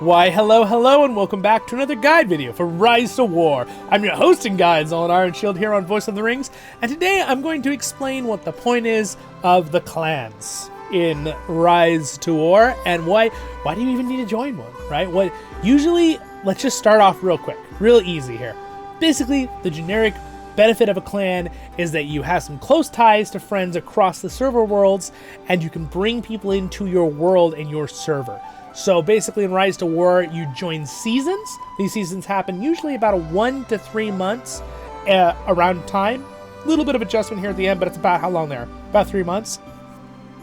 Why, hello, and welcome back to another guide video for RiseToWar. I'm your host and guide, Zollin Ironshield, here on Voice of the Rings, and today I'm going to explain what the point is of the clans in RiseToWar, and why do you even need to join one, right? Usually, let's just start off real quick, real easy here. Basically, the generic benefit of a clan is that you have some close ties to friends across the server worlds, and you can bring people into your world and your server. So basically in RiseToWar, you join seasons. These seasons happen usually about 1 to 3 months around time. A little bit of adjustment here at the end, but it's about how long there? About 3 months.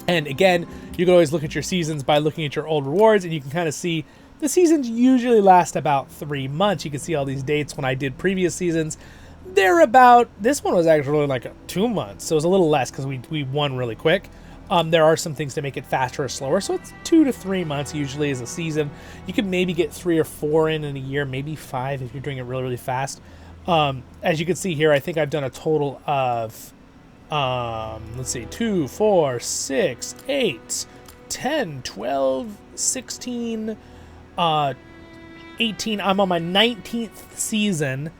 And again, you can always look at your seasons by looking at your old rewards, and you can kind of see the seasons usually last about 3 months. You can see all these dates when I did previous seasons. They're about, this one was actually like 2 months, so it was a little less because we won really quick. There are some things to make it faster or slower, so it's 2 to 3 months usually as a season. You can maybe get 3 or 4 in a year, maybe 5 if you're doing it really, really fast. As you can see here, I think I've done a total of, let's see, 2, 4, 6, 8, 10, 12, 16, 18. I'm on my 19th season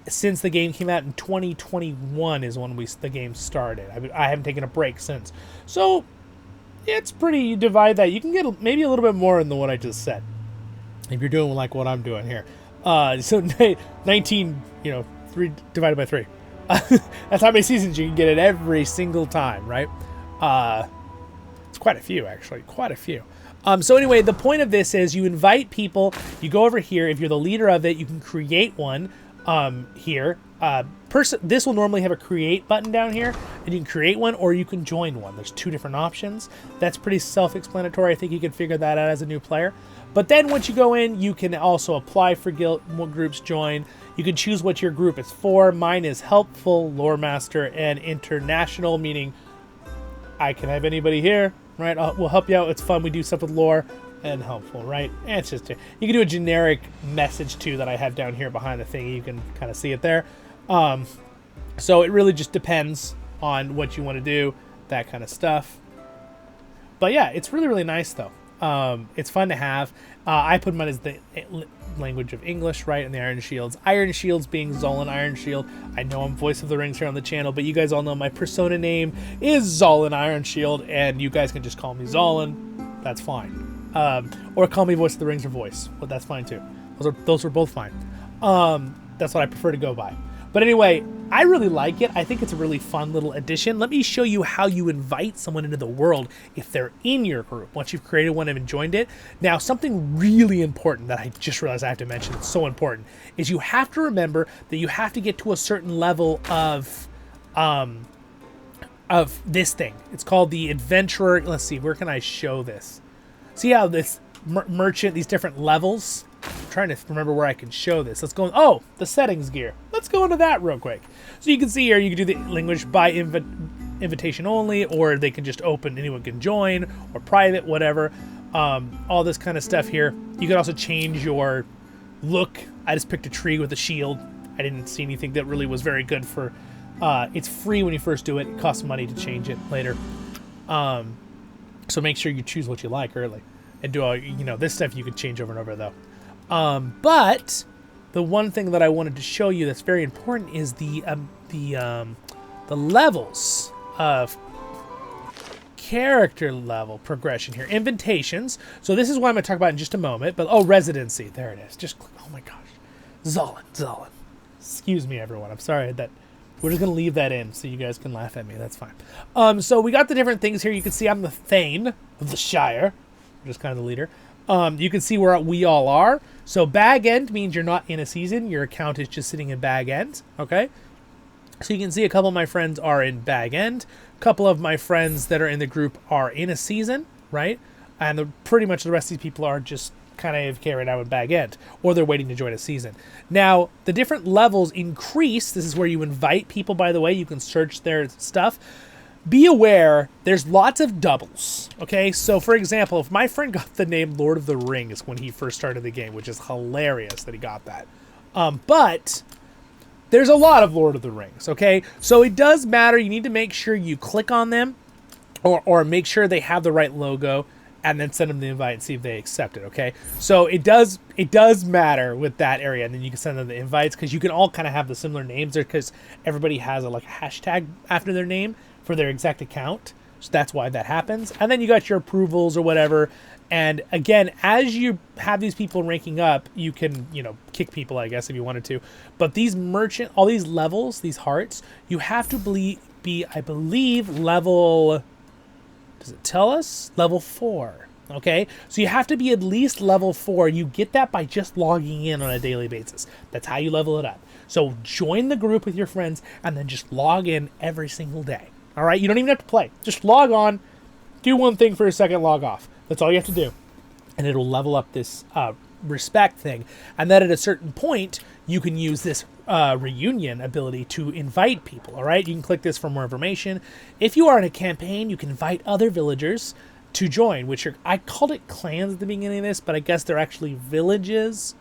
since the game came out in 2021 is when the game started. I haven't taken a break since. So it's pretty, you divide that. You can get maybe a little bit more than what I just said, if you're doing like what I'm doing here. So 19, 3 divided by 3. That's how many seasons you can get it every single time, right? It's quite a few, actually. Quite a few. So anyway, the point of this is you invite people. You go over here. If you're the leader of it, you can create one. Here, this will normally have a create button down here, and you can create one or you can join one. There's 2 different options. That's pretty self-explanatory. I think you can figure that out as a new player. But then once you go in, you can also apply for what groups join. You can choose what your group is for. Mine is helpful, lore master, and international, meaning I can have anybody here, right? We'll help you out. It's fun. We do stuff with lore. And helpful, right? And it's just you can do a generic message too that I have down here behind the thing. You can kind of see it there. So it really just depends on what you want to do, that kind of stuff. But yeah, it's really, really nice though. It's fun to have. I put mine as the language of English, right? And the Ironshields. Ironshields being Zollin Ironshield. I know I'm Voice of the Rings here on the channel, but you guys all know my persona name is Zollin Ironshield, and you guys can just call me Zollin. That's fine. Or call me Voice of the Rings or Voice, but that's fine too. Those are both fine. That's what I prefer to go by. But anyway, I really like it. I think it's a really fun little addition. Let me show you how you invite someone into the world if they're in your group, once you've created one and joined it. Now, something really important that I just realized I have to mention, it's so important, is you have to remember that you have to get to a certain level of this thing. It's called the Adventurer. Let's see, where can I show this? See how this merchant, these different levels? I'm trying to remember where I can show this. Let's go, oh, the settings gear. Let's go into that real quick. So you can see here, you can do the language by invitation only, or they can just open, anyone can join, or private, whatever. All this kind of stuff here. You can also change your look. I just picked a tree with a shield. I didn't see anything that really was very good for, it's free when you first do it. It costs money to change it later. So make sure you choose what you like early, and do all, this stuff you can change over and over though. But the one thing that I wanted to show you that's very important is the levels of character level progression here. Invitations. So this is what I'm going to talk about in just a moment. But residency. There it is. Just oh my gosh, Zollin. Excuse me, everyone. I'm sorry that. We're just going to leave that in so you guys can laugh at me. That's fine. So we got the different things here. You can see I'm the Thane of the Shire. I'm just kind of the leader. You can see where we all are. So Bag End means you're not in a season. Your account is just sitting in Bag End. Okay? So you can see a couple of my friends are in Bag End. A couple of my friends that are in the group are in a season, right? And pretty much the rest of these people are just kind of AFK right now in Bag End, or they're waiting to join a season. Now, the different levels increase. This is where you invite people, by the way. You can search their stuff. Be aware, there's lots of doubles, okay? So, for example, if my friend got the name Lord of the Rings when he first started the game, which is hilarious that he got that, but there's a lot of Lord of the Rings, okay? So it does matter. You need to make sure you click on them or make sure they have the right logo. and then send them the invite and see if they accept it, okay? So it does matter with that area, and then you can send them the invites, because you can all kind of have the similar names there, because everybody has a hashtag after their name for their exact account. So that's why that happens. And then you got your approvals or whatever. And again, as you have these people ranking up, you can, kick people, I guess, if you wanted to. But these all these levels, these hearts, you have to be, I believe, level... Does it tell us? Level 4. Okay? So you have to be at least level 4. You get that by just logging in on a daily basis. That's how you level it up. So join the group with your friends and then just log in every single day. All right? You don't even have to play. Just log on, do one thing for a second, log off. That's all you have to do. And it'll level up this respect thing. And then at a certain point, you can use this reunion ability to invite people, all right? You can click this for more information. If you are in a campaign, you can invite other villagers to join, which I called it clans at the beginning of this, but I guess they're actually villages,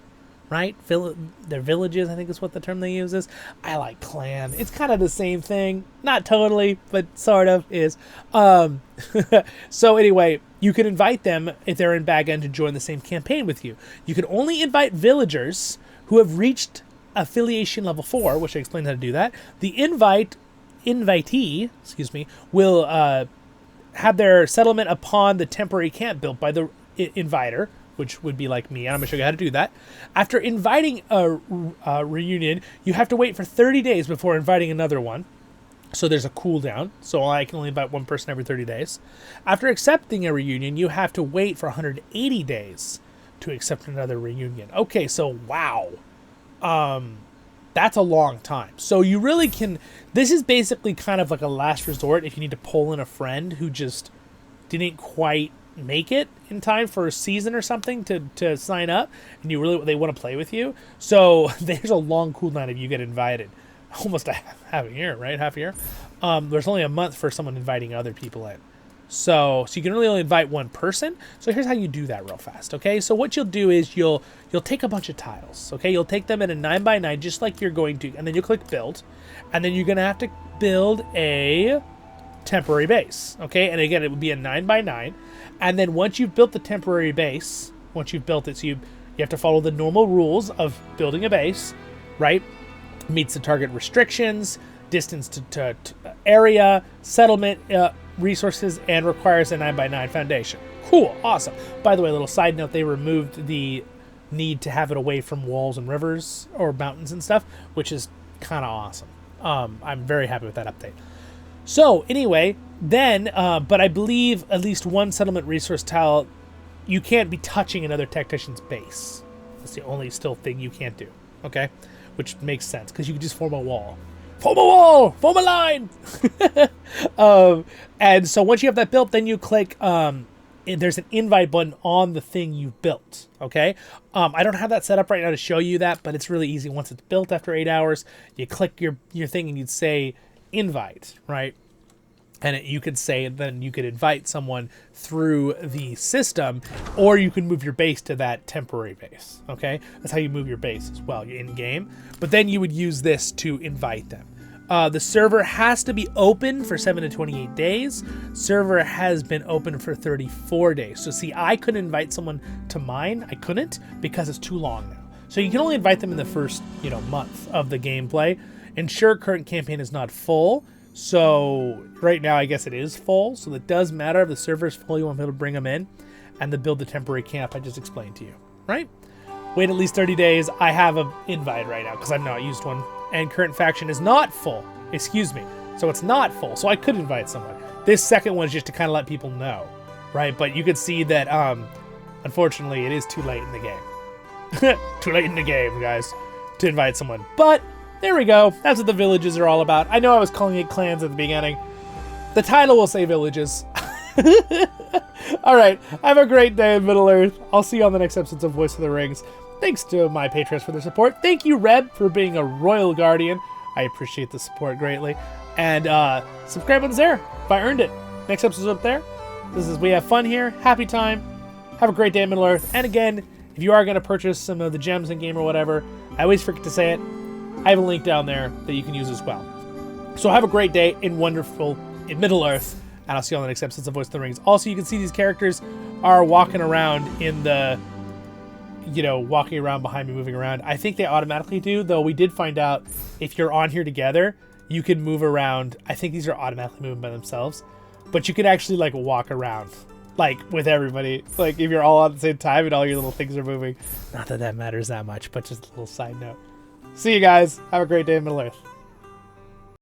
right? They're villages, I think is what the term they use is. I like clan. It's kind of the same thing. Not totally, but sort of is. So anyway, you can invite them if they're in Bag End to join the same campaign with you. You can only invite villagers who have reached affiliation level 4, which I explained how to do that. The invitee, will have their settlement upon the temporary camp built by the inviter, which would be like me. I'm going to show you how to do that. After inviting a reunion, you have to wait for 30 days before inviting another one. So there's a cooldown. So I can only invite one person every 30 days. After accepting a reunion, you have to wait for 180 days to accept another reunion. Okay, so wow. That's a long time. So you really can... This is basically kind of like a last resort if you need to pull in a friend who just didn't quite make it in time for a season or something to sign up, and they want to play with you. So there's a long cooldown if you get invited. Almost half a year, right? Half a year. There's only a month for someone inviting other people in. So you can really only invite one person. So here's how you do that real fast, okay? So what you'll do is you'll take a bunch of tiles, okay? You'll take them in a 9x9 just like you're going to, and then you'll click build, and then you're going to have to build a temporary base, okay? And again, it would be a 9x9, and then once you've built the temporary base, once you've built it, so you have to follow the normal rules of building a base, right? Meets the target restrictions, distance to area, settlement, resources, and requires a 9x9 foundation. Cool, awesome. By the way, a little side note, they removed the need to have it away from walls and rivers or mountains and stuff, which is kind of awesome. I'm very happy with that update. So anyway, then, but I believe at least one settlement resource tile, you can't be touching another tactician's base. That's the only still thing you can't do, okay? Which makes sense, because you can just form a wall. Form a wall! Form a line! And so once you have that built, then you click, there's an invite button on the thing you've built, okay? I don't have that set up right now to show you that, but it's really easy. Once it's built after 8 hours, you click your thing and you'd say invite, right? And you could say, then you could invite someone through the system, or you can move your base to that temporary base, okay? That's how you move your base as well, you're in-game. But then you would use this to invite them. The server has to be open for 7 to 28 days. Server has been open for 34 days. So see, I couldn't invite someone to mine. I couldn't because it's too long now. So you can only invite them in the first, month of the gameplay. Ensure current campaign is not full. So right now, I guess it is full. So it does matter if the server is full, you want to be able to bring them in. And then build the temporary camp I just explained to you, right? Wait at least 30 days. I have an invite right now because I've not used one. And current faction is not full. Excuse me. So it's not full. So I could invite someone. This second one is just to kind of let people know, right? But you could see that, unfortunately, it is too late in the game. Too late in the game, guys, to invite someone. But there we go. That's what the villages are all about. I know I was calling it clans at the beginning. The title will say villages. All right. Have a great day in Middle-earth. I'll see you on the next episodes of Voice of the Rings. Thanks to my patrons for their support. Thank you, Reb, for being a royal guardian. I appreciate the support greatly. And subscribe on there if I earned it. Next episode's up there. We have fun here. Happy time. Have a great day in Middle-earth. And again, if you are going to purchase some of the gems in game or whatever, I always forget to say it. I have a link down there that you can use as well. So have a great day in Middle-earth. and I'll see you on the next episode of Voice of the Rings. Also, you can see these characters are walking around in the, walking around behind me, moving around. I think they automatically do, though we did find out if you're on here together, you can move around. I think these are automatically moving by themselves, but you can actually, like, walk around, like, with everybody. Like, if you're all at the same time and all your little things are moving. Not that that matters that much, but just a little side note. See you guys. Have a great day in Middle-earth.